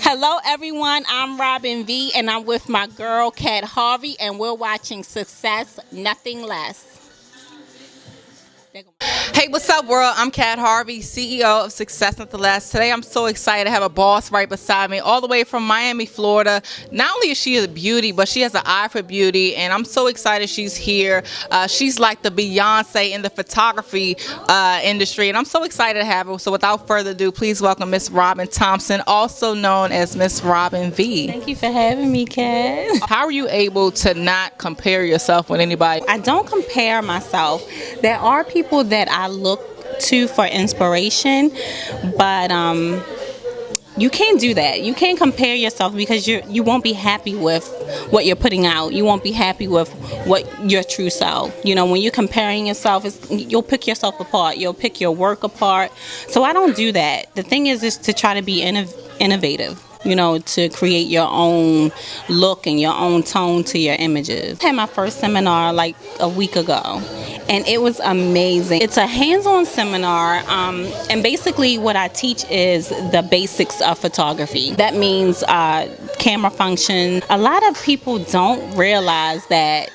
Hello everyone, I'm Robin V and I'm with my girl Kat Harvey and we're watching Success Nothing Less. Hey, what's up, world? I'm Kat Harvey, CEO of Success Nothing Less. Today, I'm so excited to have a boss right beside me, all the way from Miami, Florida. Not only is she a beauty, but she has an eye for beauty, and I'm so excited she's here. She's like the Beyonce in the photography industry, and I'm so excited to have her. So without further ado, please welcome Miss Robin Thompson, also known as Miss Robin V. Thank you for having me, Kat. How are you able to not compare yourself with anybody? I don't compare myself. There are people that I look to for inspiration, but you can't do that. You can't compare yourself because you won't be happy with what you're putting out. You won't be happy with what your true self. You know, when you're comparing yourself, you'll pick yourself apart. You'll pick your work apart. So I don't do that. The thing is to try to be innovative. You know, to create your own look and your own tone to your images. I had my first seminar like a week ago, and it was amazing. It's a hands-on seminar, and basically what I teach is the basics of photography. That means camera function. A lot of people don't realize that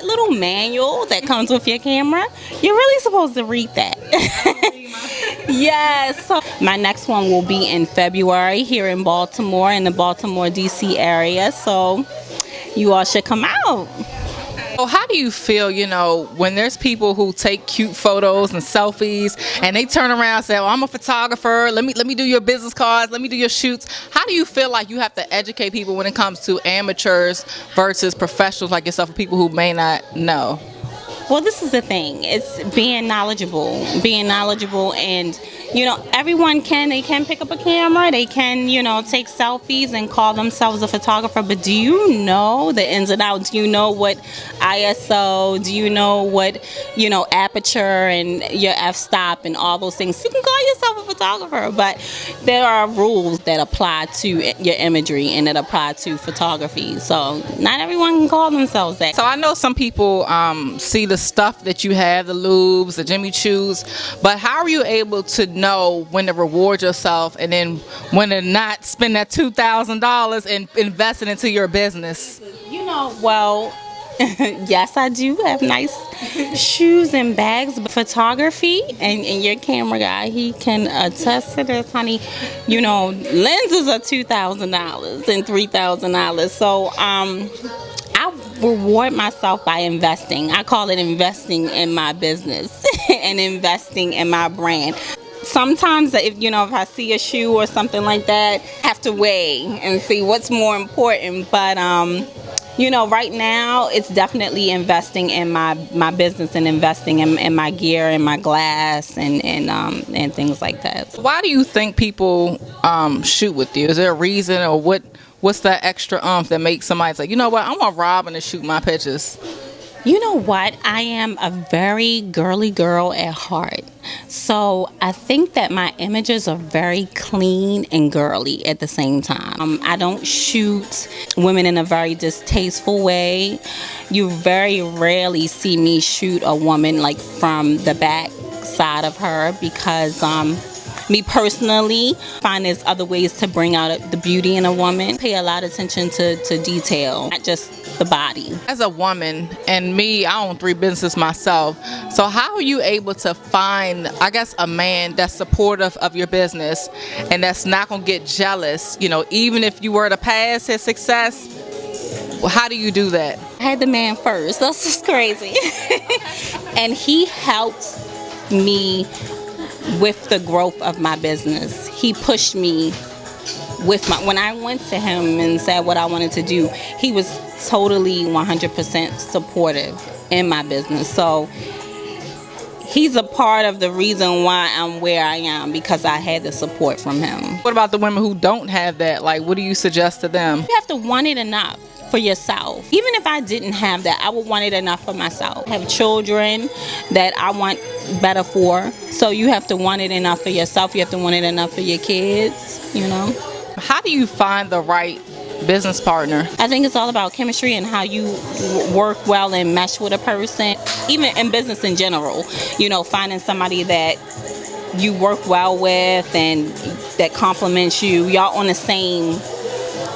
little manual that comes with your camera, you're really supposed to read that. Yes. So my next one will be in February here in Baltimore, in the Baltimore, D.C. area. So you all should come out. So how do you feel, you know, when there's people who take cute photos and selfies and they turn around and say, oh, I'm a photographer, let me do your business cards, let me do your shoots. How do you feel like you have to educate people when it comes to amateurs versus professionals like yourself, people who may not know? Well, this is the thing. It's being knowledgeable, and you know, everyone they can pick up a camera, they can, you know, take selfies and call themselves a photographer, but do you know the ins and outs? Do you know what ISO, do you know what, you know, aperture and your f-stop and all those things? You can call yourself a photographer, but there are rules that apply to your imagery and that apply to photography, so not everyone can call themselves that. So I know some people see the stuff that you have, the lubes, the Jimmy Choos, but how are you able to know when to reward yourself and then when to not spend that $2,000 and invest it into your business? You know, well, yes, I do have nice shoes and bags, but photography and your camera guy, he can attest to this, honey. You know, lenses are $2,000 and $3,000. So I reward myself by investing. I call it investing in my business and investing in my brand. Sometimes if I see a shoe or something like that, I have to weigh and see what's more important. But you know, right now it's definitely investing in my business and investing in my gear and my glass and things like that. Why do you think people shoot with you? Is there a reason, or what's that extra that makes somebody say, you know what, I want Robin to shoot my pictures? You know what? I am a very girly girl at heart. So I think that my images are very clean and girly at the same time. I don't shoot women in a very distasteful way. You very rarely see me shoot a woman like from the back side of her because me personally find there's other ways to bring out the beauty in a woman. Pay a lot of attention to detail, not just the body. As a woman, and me, I own 3 businesses myself. So how are you able to find, I guess, a man that's supportive of your business and that's not going to get jealous, you know, even if you were to pass his success? Well, how do you do that? I had the man first. That's just crazy. And he helped me with the growth of my business. He pushed me when I went to him and said what I wanted to do, he was totally 100% supportive in my business. So he's a part of the reason why I'm where I am, because I had the support from him. What about the women who don't have that? Like, what do you suggest to them? You have to want it enough for yourself. Even if I didn't have that, I would want it enough for myself. I have children that I want better for, so you have to want it enough for yourself. You have to want it enough for your kids, you know. How do you find the right business partner? I think it's all about chemistry and how you work well and mesh with a person, even in business in general. You know, finding somebody that you work well with and that compliments you. Y'all on the same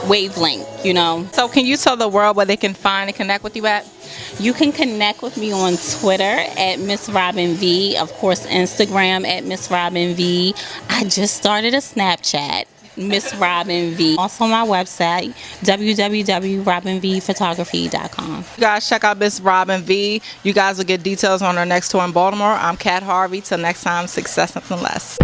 wavelength, you know. So can you tell the world where they can find and connect with you at? You can connect with me on Twitter at Miss Robin V. Of course, Instagram at Miss Robin V. I just started a Snapchat, Miss Robin V. Also my website, www.robinvphotography.com. You guys check out Miss Robin V. You guys will get details on her next tour in Baltimore. I'm Kat Harvey. Till next time, success, nothing less.